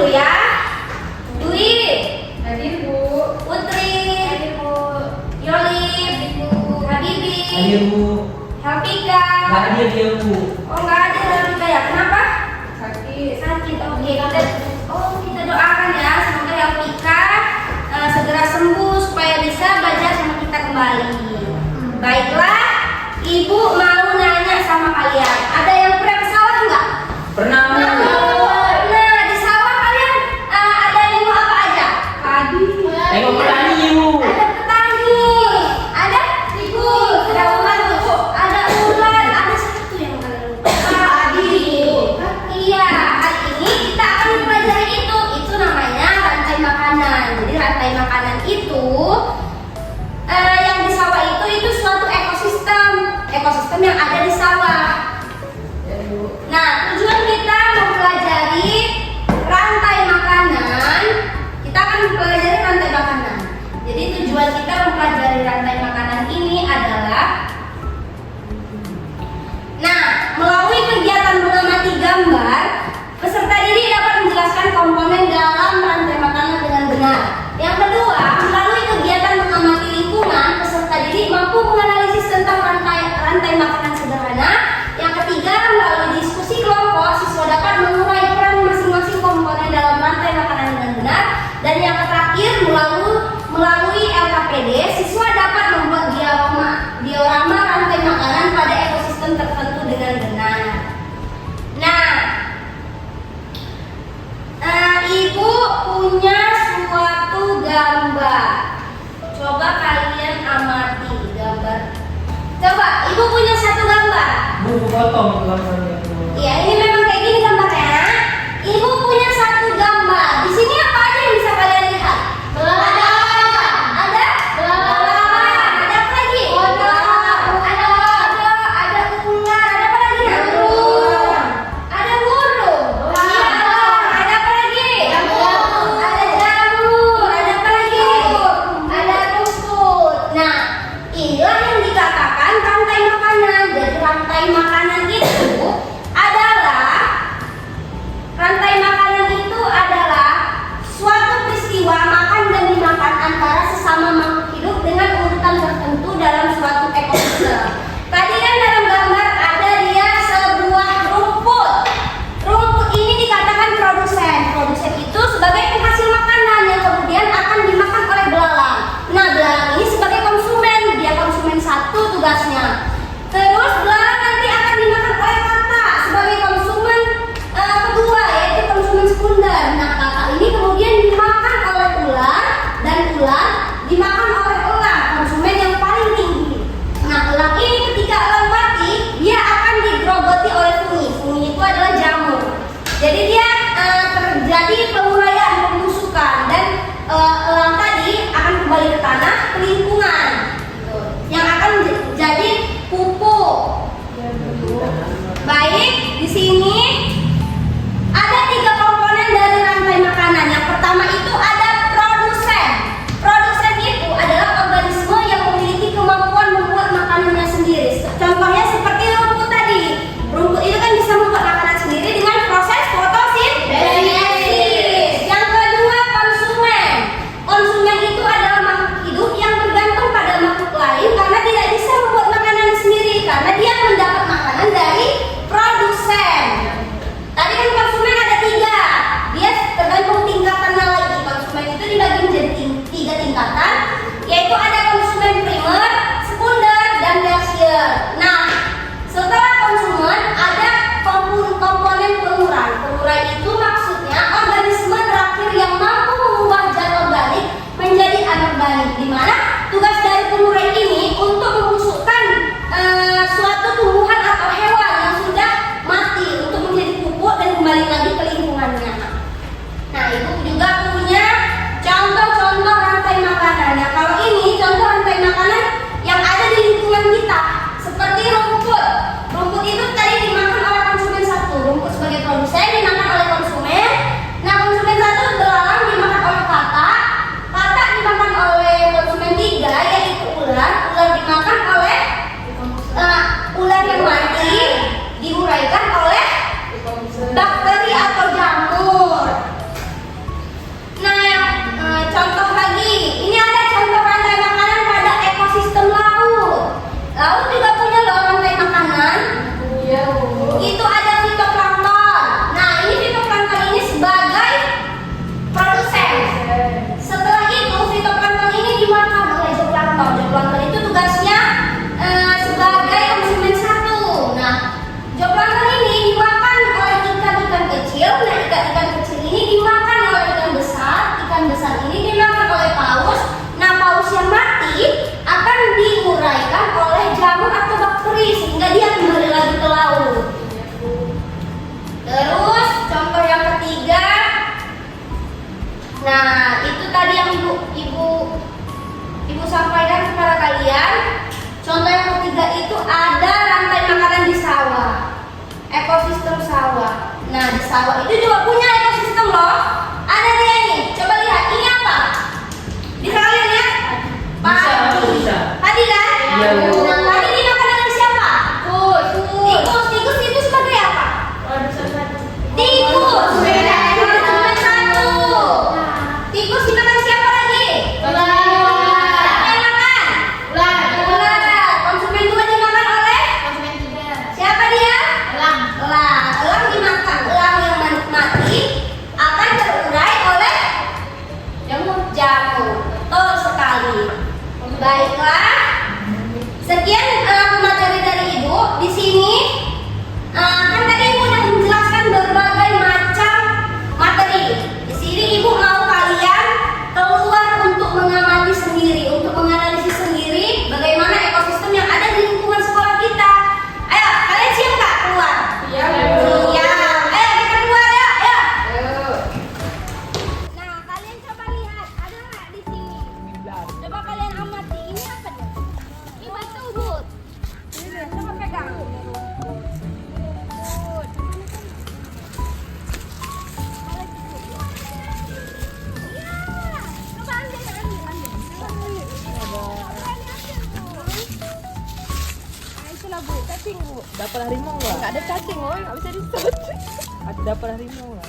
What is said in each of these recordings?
dulu ya. Dwi. Hadir Bu. Putri. Hadir Bu. Yolip. Habibi. Hadir Bu. Helpika. Nggak hadir dia Bu. Oh nggak ada Helpika ya? Kenapa? Sakit. Sakit. Oke, kita doakan ya semoga Helpika segera sembuh supaya bisa belajar sama kita kembali. Baiklah, Ibu mau nanya sama kalian. Ada yang pernah ke sawah nggak? Pernah Bu. Nah, di sawah kalian ada nengok apa aja? Padi. Tengok petani Bu. Ada petani, ada tikus, ada ada ular, ada satu yang kalian lupa. Padi. Iya, hari ini kita akan mempelajari itu. Itu namanya rantai makanan. Jadi rantai makanan itu yang di sawah itu suatu ekosistem yang ada di sawah. Ya Bu. Nah, tujuan kita mempelajari rantai makanan. Kita akan mempelajari rantai makanan. Jadi tujuan kita mempelajari rantai makanan ini adalah, nah, melalui kegiatan mengamati gambar, peserta didik dapat menjelaskan komponen dalam rantai makanan dengan benar. Yang kedua, melalui kegiatan mengamati lingkungan, peserta didik mampu menganalisis tentang rantai makanan sederhana. Yang ketiga, melalui diskusi kelompok, siswa dapat mengurai peran masing-masing komponen dalam rantai makanan dengan benar. Dan yang terakhir, melalui LKPD, siswa dapat membuat diorama rantai makanan pada ekosistem tertentu dengan benar. Nah, Ibu punya suatu gambar. Coba kalian amati gambar. Coba, Ibu punya satu gambar. Bu potong gambarnya Bu. Ya, ini memang kayak gini gambarnya. Ibu punya satu gambar. Di sini apa aja yang bisa kalian lihat? Ada apa? Ada? Ada apa lagi? Ada ular. Ada apa lagi? Ada burung. Iya. Ada apa lagi? Ada jamur. Ada apa lagi? Ada rumput. Nah, inilah yang dikatakan rantai makanan. Jadi rantai makanan itu sawah itu juga punya ekosistem loh. Ada dia ini, coba lihat ini apa? Bisa kalian lihat? Bisa. Tadi kan? Iya, Bu. Nah, tadi dimakan oleh siapa? Tikus. Tikus itu sebagai apa? Tikus. Beda. Cuma satu. Tikus dimakan siapa lagi? Siapa yang makan? Ular. Konsumen 2 dimakan oleh siapa dia? Elang. Elang dimakan. Elang yang mati akan terurai oleh jamur. Betul sekali. Baiklah. Sekian materi dari Ibu. Di sini kan tadi Ibu udah menjelaskan berbagai macam materi. Di sini Ibu mau kalian keluar untuk mengamati sendiri, untuk menganalisis sendiri bagaimana ekosistem yang ada di lingkungan sekolah kita. Ayo, kalian siap nggak keluar? Iya, Siap. Ayo kita keluar ya. Ayo. Ayo. Nah, kalian coba lihat, ada nggak di sini? Coba kalian amati, ini apa nih? Ini batu, Bu. Coba pegang. Iya. Coba ambil. Itulah Bu, cacing Bu. Dapur harimau lah. Enggak ada cacing, woy. Enggak bisa di-search. Ada dapur harimau lah.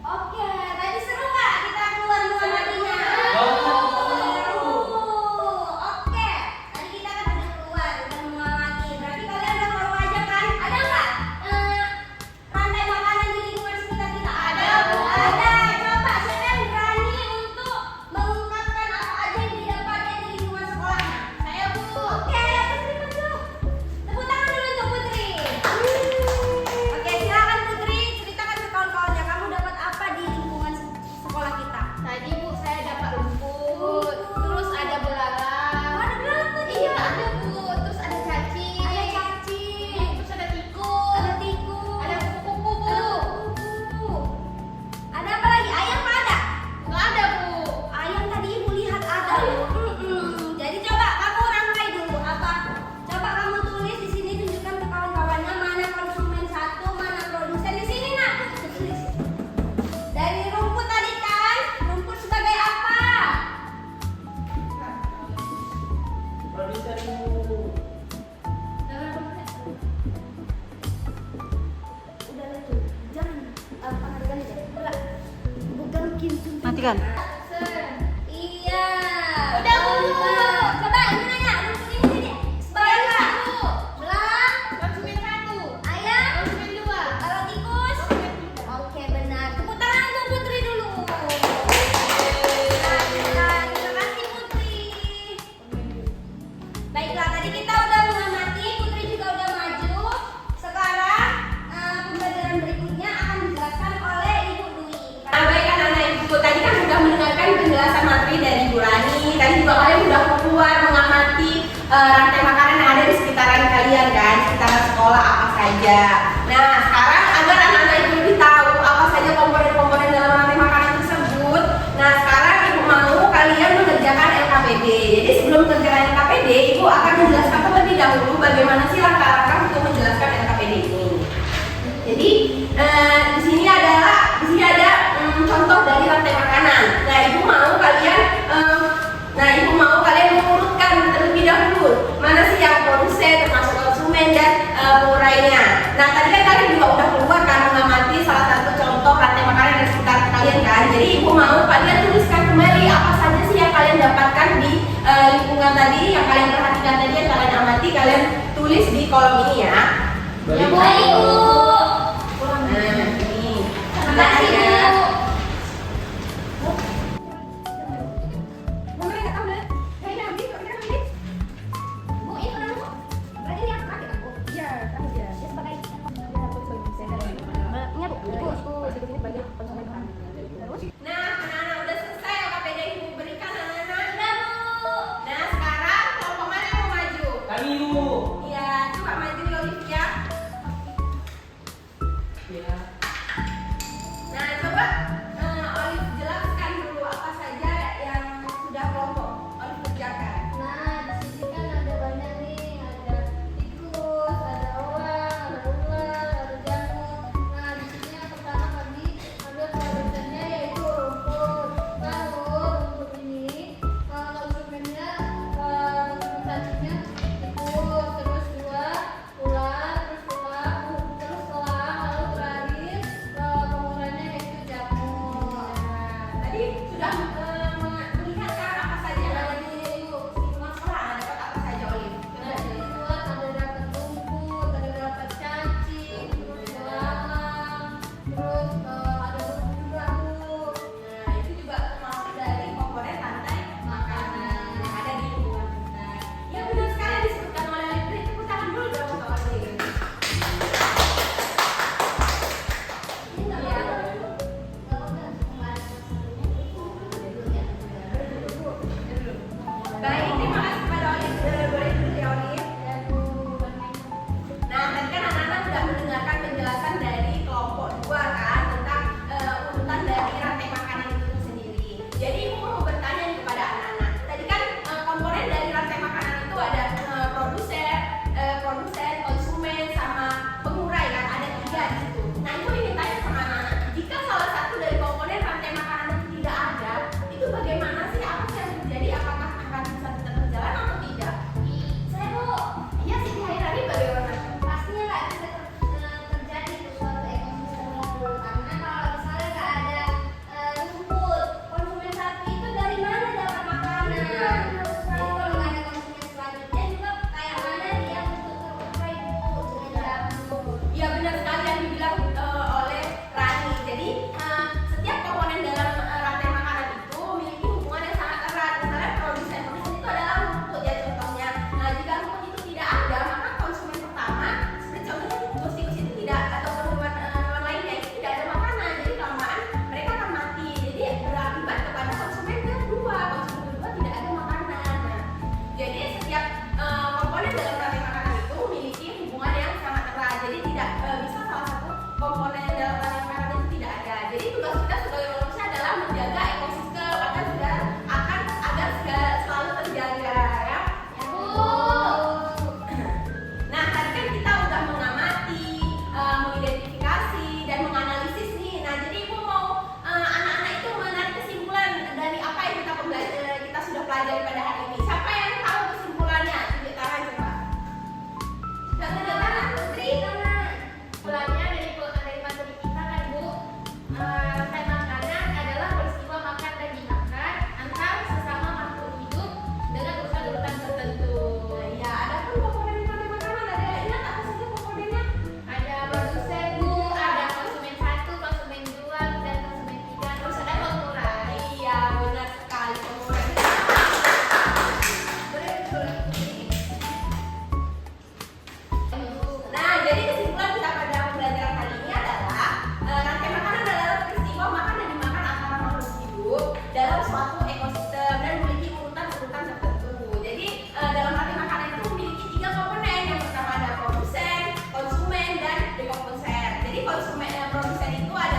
Oke, tadi seru nggak kita keluar mengamatinya? Seru. Oke, tadi kita kan udah keluar, udah mengamati. Berarti kalian udah tahu aja kan? Ada nggak rantai makanan di lingkungan sekitar kita? Ada, Bu. Ada. Coba siapa yang berani untuk mengungkapkan apa aja yang didapatnya di lingkungan sekolahnya? Saya, Bu. Oke, Putri maju. Tepuk tangan dulu untuk Putri. Oke, silakan Putri, ceritakan ke kawan-kawannya kamu dapat apa di lingkungan sekolah kita. Tadi Bu saya dapat rumput, terus ada belalang. Oh, ada belalang tadi Iya ya? ada Bu, terus ada cacing. Ada cacing, Terus ada tikus. ada tikus, Ada kupu-kupu Bu. ada kupu. Ada apa lagi? Ayam ada? Nggak ada Bu. Ayam tadi Ibu lihat ada loh. Jadi coba kamu rangkai dulu apa? Coba kamu tulis di sini, tunjukkan ke kawan-kawannya mana konsumen 1, mana produsen. Di sini nak, tulis. Dari rumput tadi kan, rumput sebagai apa? Produser Ibu. Udah lah tuh, jangan penghargaan aja. Udah, bukan kintu. Matikan. Iya. Udah, Bu. mantap. Coba ini nanya, rumput ini sini. Sebagai apa? Belang, Konsumen 1. ayam, Konsumen 2. kalau tikus. Oke, benar. Tepuk tangan untuk Putri dulu. Nah, terima kasih Putri. Baiklah, tadi kita udah mengamati, Putri juga udah maju. Sekarang pembelajaran berikutnya akan dijelaskan oleh Ibu Dwi. Nah, baik anak-anak Ibu, tadi kan sudah mendengarkan penjelasan materi dari Bu Rani. Tadi juga kalian sudah keluar mengamati rantai makanan yang ada di sekitaran kalian kan, sekitaran sekolah apa saja. Nah, sekarang agar anak-anak Ibu lebih tahu apa saja komponen-komponen dalam rantai makanan tersebut. Nah, sekarang Ibu mau kalian mengerjakan LKPD. Jadi sebelum mengerjakan LKPD, Ibu akan menjelaskan terlebih dahulu bagaimana sih langkah-langkah untuk menjelaskan LKPD ini. Jadi di sini ada contoh dari rantai makanan. Nah, ibu mau kalian mengurutkan terlebih dahulu mana sih yang produsen, termasuk konsumen dan pengurainya. Nah, tadi kan kalian juga udah keluar kan mengamati salah satu contoh rantai makanan di sekitar kalian kan. Jadi ibu mau kalian tuliskan kembali apa saja sih yang kalian dapatkan di lingkungan tadi, yang kalian perhatikan tadi, yang kalian amati, kalian tulis di kolom ini ya. Ya, baik, Ibu. Nah, ini. Terima kasih, Bu. Bu, ini udah, Bu. Berarti ini aku pakai, Bu. Iya, kamu ya. Dia sebagai Ingat, Bu. Terus? Nah, anak-anak udah selesai LKPD ibu berikan anak-anak. Udah, Bu. Nah, sekarang kelompok mana yang mau maju? Kami Ibu. Iya, coba maju di Olivia. Ya. Nah, coba produsen itu ada